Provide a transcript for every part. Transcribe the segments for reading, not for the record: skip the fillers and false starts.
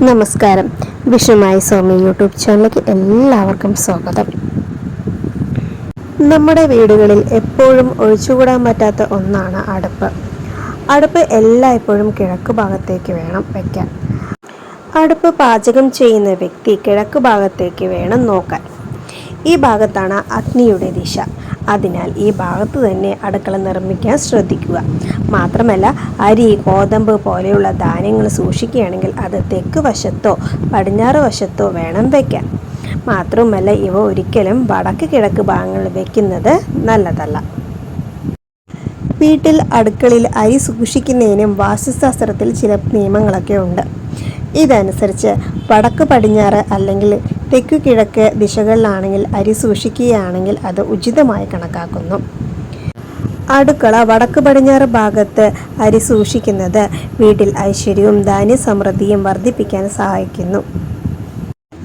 നമസ്കാരം. വിഷുമായി സൗമ്യ യൂട്യൂബ് ചാനലിലേക്ക് എല്ലാവർക്കും സ്വാഗതം. നമ്മുടെ വീടുകളിൽ എപ്പോഴും ഒഴിച്ചുകൂടാൻ പറ്റാത്ത ഒന്നാണ് അടുപ്പ്. അടുപ്പ് എല്ലായ്പ്പോഴും കിഴക്ക് ഭാഗത്തേക്ക് വേണം വയ്ക്കാൻ. അടുപ്പ് പാചകം ചെയ്യുന്ന വ്യക്തി കിഴക്ക് ഭാഗത്തേക്ക് വേണം നോക്കാൻ. ഈ ഭാഗത്താണ് അഗ്നിയുടെ ദിശ. അതിനാൽ ഈ ഭാഗത്ത് തന്നെ അടുക്കള നിർമ്മിക്കാൻ ശ്രദ്ധിക്കുക. മാത്രമല്ല, അരി, ഗോതമ്പ് പോലെയുള്ള ധാന്യങ്ങൾ സൂക്ഷിക്കുകയാണെങ്കിൽ അത് തെക്ക് വശത്തോ പടിഞ്ഞാറ് വശത്തോ വേണം വയ്ക്കാൻ. മാത്രമല്ല, ഇവ ഒരിക്കലും വടക്ക് കിഴക്ക് ഭാഗങ്ങളിൽ വയ്ക്കുന്നത് നല്ലതല്ല. വീട്ടിൽ അടുക്കളയിൽ അരി സൂക്ഷിക്കുന്നതിനും വാസ്തുശാസ്ത്രത്തിൽ ചില നിയമങ്ങളൊക്കെ ഉണ്ട്. ഇതനുസരിച്ച് വടക്ക് പടിഞ്ഞാറ് അല്ലെങ്കിൽ തെക്കു കിഴക്ക് ദിശകളിലാണെങ്കിൽ അരി സൂക്ഷിക്കുകയാണെങ്കിൽ അത് ഉചിതമായി കണക്കാക്കുന്നു. അടുക്കള വടക്ക് പടിഞ്ഞാറ് ഭാഗത്ത് അരി സൂക്ഷിക്കുന്നത് വീട്ടിൽ ഐശ്വര്യവും ധാന്യസമൃദ്ധിയും വർദ്ധിപ്പിക്കാൻ സഹായിക്കുന്നു.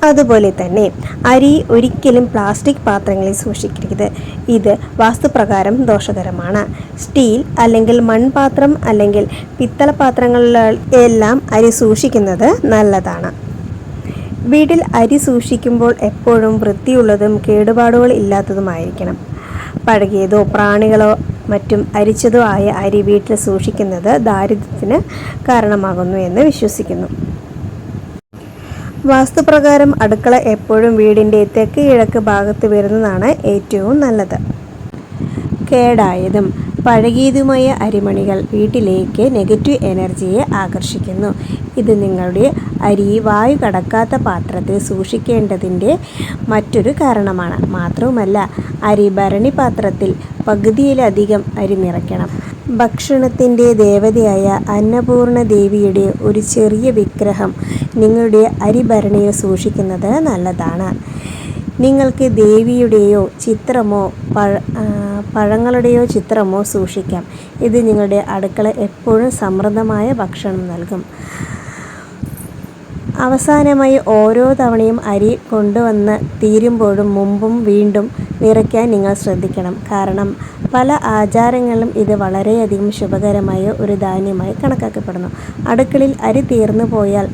അതുപോലെ തന്നെ അരി ഒരിക്കലും പ്ലാസ്റ്റിക് പാത്രങ്ങളിൽ സൂക്ഷിക്കരുത്. ഇത് വാസ്തുപ്രകാരം ദോഷകരമാണ്. സ്റ്റീൽ അല്ലെങ്കിൽ മൺപാത്രം അല്ലെങ്കിൽ പിത്തള പാത്രങ്ങളിൽ എല്ലാം അരി സൂക്ഷിക്കുന്നത് നല്ലതാണ്. വീട്ടിൽ അരി സൂക്ഷിക്കുമ്പോൾ എപ്പോഴും വൃത്തിയുള്ളതും കേടുപാടുകൾ ഇല്ലാത്തതുമായിരിക്കണം. പഴകിയതോ പ്രാണികളോ മറ്റും അരിച്ചതോ ആയ അരി വീട്ടിൽ സൂക്ഷിക്കുന്നത് ദാരിദ്ര്യത്തിന് കാരണമാകുന്നു എന്ന് വിശ്വസിക്കുന്നു. വാസ്തുപ്രകാരം അടുക്കള എപ്പോഴും വീടിൻ്റെ തെക്ക് കിഴക്ക് ഭാഗത്ത് വരുന്നതാണ് ഏറ്റവും നല്ലത്. കേടായതും പഴകിയതുമായ അരിമണികൾ വീട്ടിലേക്ക് നെഗറ്റീവ് എനർജിയെ ആകർഷിക്കുന്നു. ഇത് നിങ്ങളുടെ അരി വായു കടക്കാത്ത പാത്രത്തിൽ സൂക്ഷിക്കേണ്ടതിൻ്റെ മറ്റൊരു കാരണമാണ്. മാത്രവുമല്ല, അരി ഭരണി പാത്രത്തിൽ പകുതിയിലധികം അരി നിറയ്ക്കണം. ഭക്ഷണത്തിൻ്റെ ദേവതയായ അന്നപൂർണ ദേവിയുടെ ഒരു ചെറിയ വിഗ്രഹം നിങ്ങളുടെ അരിഭരണിയിൽ സൂക്ഷിക്കുന്നത് നല്ലതാണ്. നിങ്ങൾക്ക് ദേവിയുടെയോ ചിത്രമോ പഴങ്ങളുടെയോ ചിത്രമോ സൂക്ഷിക്കാം. ഇത് നിങ്ങളുടെ അടുക്കള എപ്പോഴും സമൃദ്ധമായ ഭക്ഷണം നൽകും. അവസാനമായി ഓരോ തവണയും അരി കൊണ്ടുവന്ന് തീരുമ്പോഴും മുമ്പും വീണ്ടും നിറയ്ക്കാൻ നിങ്ങൾ ശ്രദ്ധിക്കണം. കാരണം പല ആചാരങ്ങളിലും ഇത് വളരെയധികം ശുഭകരമായ ഒരു ധാന്യമായി കണക്കാക്കപ്പെടുന്നു. അടുക്കളയിൽ അരി തീർന്നു പോയാൽ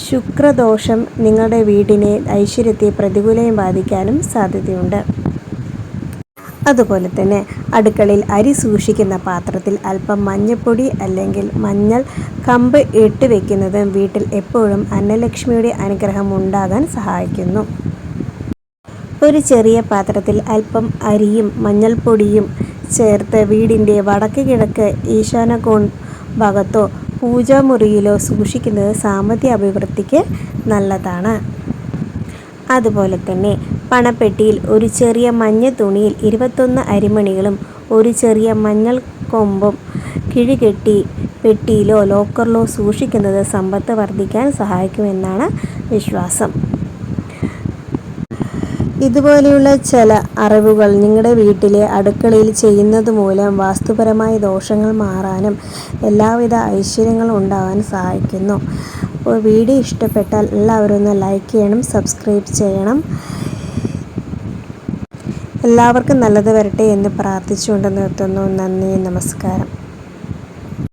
ശുക്രദോഷം നിങ്ങളുടെ വീടിനെ ഐശ്വര്യത്തെ പ്രതികൂലമായി ബാധിക്കാനും സാധ്യതയുണ്ട്. അതുപോലെ തന്നെ അടുക്കളയിൽ അരി സൂക്ഷിക്കുന്ന പാത്രത്തിൽ അല്പം മഞ്ഞൾപ്പൊടി അല്ലെങ്കിൽ മഞ്ഞൾ കമ്പ് ഇട്ട് വെക്കുന്നതും വീട്ടിൽ എപ്പോഴും അന്നലക്ഷ്മിയുടെ അനുഗ്രഹം ഉണ്ടാകാൻ സഹായിക്കുന്നു. ഒരു ചെറിയ പാത്രത്തിൽ അല്പം അരിയും മഞ്ഞൾപ്പൊടിയും ചേർത്ത് വീടിൻ്റെ വടക്ക് കിഴക്ക് ഈശാനകോൺ ഭാഗത്തോ പൂജാമുറിയിലോ സൂക്ഷിക്കുന്നത് സാമ്പത്തിക അഭിവൃദ്ധിക്ക് നല്ലതാണ്. അതുപോലെ തന്നെ പണപ്പെട്ടിയിൽ ഒരു ചെറിയ മഞ്ഞ തുണിയിൽ 21 അരിമണികളും ഒരു ചെറിയ മഞ്ഞൾ കൊമ്പും കിഴികെട്ടി പെട്ടിയിലോ ലോക്കറിലോ സൂക്ഷിക്കുന്നത് സമ്പത്ത് വർദ്ധിക്കാൻ സഹായിക്കുമെന്നാണ് വിശ്വാസം. ഇതുപോലെയുള്ള ചില അറിവുകൾ നിങ്ങളുടെ വീട്ടിലെ അടുക്കളയിൽ ചെയ്യുന്നത് മൂലം വാസ്തുപരമായ ദോഷങ്ങൾ മാറാനും എല്ലാവിധ ഐശ്വര്യങ്ങളും ഉണ്ടാകാൻ സഹായിക്കുന്നു. അപ്പോൾ വീഡിയോ ഇഷ്ടപ്പെട്ടാൽ എല്ലാവരും ഒന്ന് ലൈക്ക് ചെയ്യണം, സബ്സ്ക്രൈബ് ചെയ്യണം. എല്ലാവർക്കും നല്ലത് വരട്ടെ എന്ന് പ്രാർത്ഥിച്ചുകൊണ്ട് നിർത്തുന്നു. നന്ദി, നമസ്കാരം.